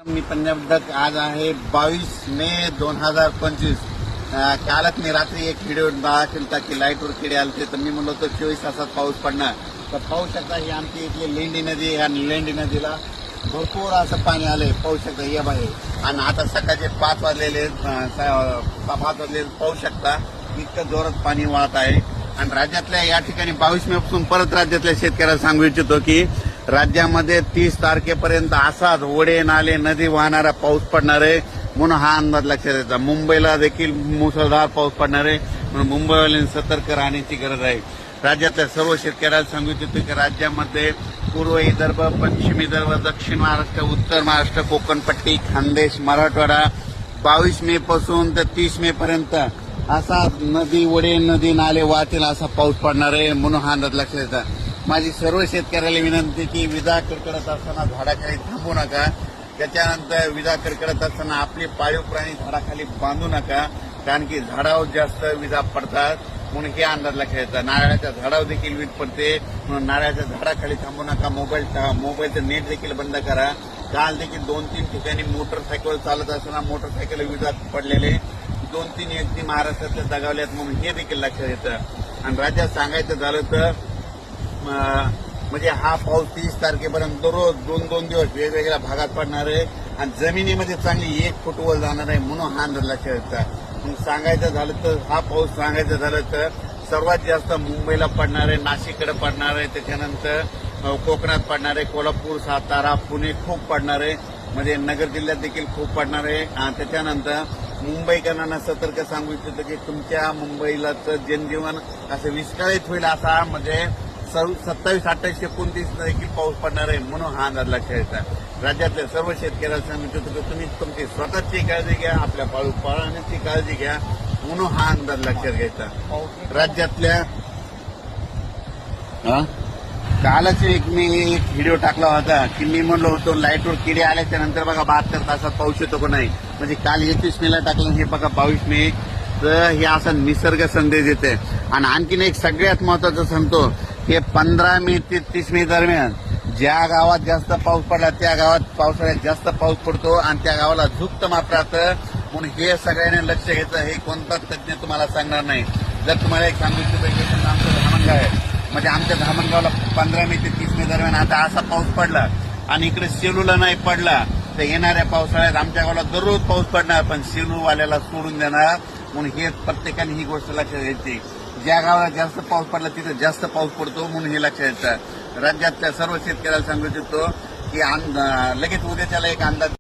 मी पंजाब आज आहे 22 मे 2025. कालच मी रात्री एक व्हिडिओ केला की लाईटवर किडे आलते, तर मी म्हणलो होतो 24 तासात पाऊस पडणार. तर पाहू शकता ही आमची इथली लेंडी नदी, ह्या लेंडी नदीला भरपूर असं पाणी आलंय, पाहू शकता या बाहेर. आणि आता सकाळचे 5 वाजलेले पाहू शकता इतकं जोरात पाणी वाहत आहे. आणि राज्यातल्या या ठिकाणी 22 मे पासून परत राज्यातल्या शेतकऱ्याला सांगू इच्छितो की राज्यामध्ये 30 तारखेपर्यंत असाच ओढे नाले नदी वाहणारा पाऊस पडणार आहे, म्हणून हा अंदाज लक्षात येतो. मुंबईला देखील मुसळधार पाऊस पडणार आहे, म्हणून मुंबईवाल्यांनी सतर्क राहण्याची गरज आहे. राज्यातल्या सर्व शेतकऱ्याला सांगू इच्छितो की राज्यामध्ये पूर्व विदर्भ, पश्चिम विदर्भ, दक्षिण महाराष्ट्र, उत्तर महाराष्ट्र, कोकणपट्टी, खानदेश, मराठवाडा 22 मे पासून तर 30 मे पर्यंत असा नदी ओढे नदी नाले वाहतील असा पाऊस पडणार आहे, म्हणून हा अंदाज लक्षात येतो. माझी सर्व शेतकऱ्याला विनंती की विजा कडकडत असताना झाडाखाली थांबू नका. त्याच्यानंतर विजा कडकडत असताना आपले पाळीव प्राणी झाडाखाली बांधू नका, कारण की झाडावर जास्त विजा पडतात, म्हणून हे अंदाज लक्षात येतात. नारळाच्या झाडावर देखील वीज पडते, म्हणून नारळाच्या झाडाखाली थांबू नका. मोबाईलचं नेट देखील बंद करा. काल देखील 2-3 ठिकाणी मोटरसायकल चालत असताना मोटरसायकल विजा पडलेले 2-3 व्यक्ती महाराष्ट्रातल्या दगावल्यात, म्हणून हे देखील लक्षात येतं. आणि राज्यात सांगायचं झालं तर म्हणजे हा पाऊस 30 तारखेपर्यंत दररोज 2-2 दिवस वेगवेगळ्या भागात पडणार आहे आणि जमिनीमध्ये चांगली 1 फूट वर जाणार आहे, म्हणून हा अंदाज लक्षात येतं. सांगायचं झालं तर हा पाऊस सांगायचं झालं तर सर्वात जास्त मुंबईला पडणार आहे, नाशिककडे पडणार आहे, त्याच्यानंतर कोकणात पडणार आहे, कोल्हापूर, सातारा, पुणे खूप पडणार आहे, म्हणजे नगर जिल्ह्यात देखील खूप पडणार आहे. त्याच्यानंतर मुंबईकरांना सतर्क सांगू इच्छितो की तुमच्या मुंबईला जनजीवन असं विस्कळीत होईल, असा म्हणजे 27, 28, 29 देखील पाऊस पडणार आहे, म्हणून हा अंदाज लक्षात येतात. राज्यातल्या सर्व शेतकऱ्यांना सांगितलं की तुम्ही तुमची स्वतःची काळजी घ्या, आपल्या पाळीव प्राण्यांची काळजी घ्या, म्हणून हा अंदाज लक्षात घ्यायचा. राज्यातल्या कालच मी एक व्हिडिओ टाकला होता की मी म्हणलो होतो लाईटवर किडे आल्याच्या नंतर बघा 72 तासात पाऊस येतो का नाही. म्हणजे काल 21 मेला टाकलं, हे बघा 22 मे. तर हे असा निसर्ग संदेश देते. आणि आणखीन एक सगळ्यात महत्वाचं सांगतो की 15 मे ते 30 मे दरम्यान ज्या गावात जास्त पाऊस पडला त्या गावात पावसाळ्यात जास्त पाऊस पडतो आणि त्या गावाला झुकत माप राहतं, म्हणून हे सगळ्यांनी लक्ष घ्यायचं. हे कोणताच तज्ज्ञ तुम्हाला सांगणार नाही. जर तुम्हाला एक सांगू इच्छितो की आमचं धामणगाव आहे, म्हणजे आमच्या धामणगावला 15 मे ते 30 मे दरम्यान आता असा पाऊस पडला आणि इकडे सेलूला नाही पडला, तर येणाऱ्या पावसाळ्यात आमच्या गावाला दररोज पाऊस पडणार, पण सेलूवाल्याला सोडून देणार, म्हणून हे प्रत्येकाने ही गोष्ट लक्षात घ्यायची. ज्या गावाला जास्त पाऊस पडला तिथे जास्त पाऊस पडतो, म्हणून हे लक्षात येतं. राज्यातल्या सर्व शेतकऱ्याला सांगू इच्छितो की लगेच उद्याच्याला एक अंदाज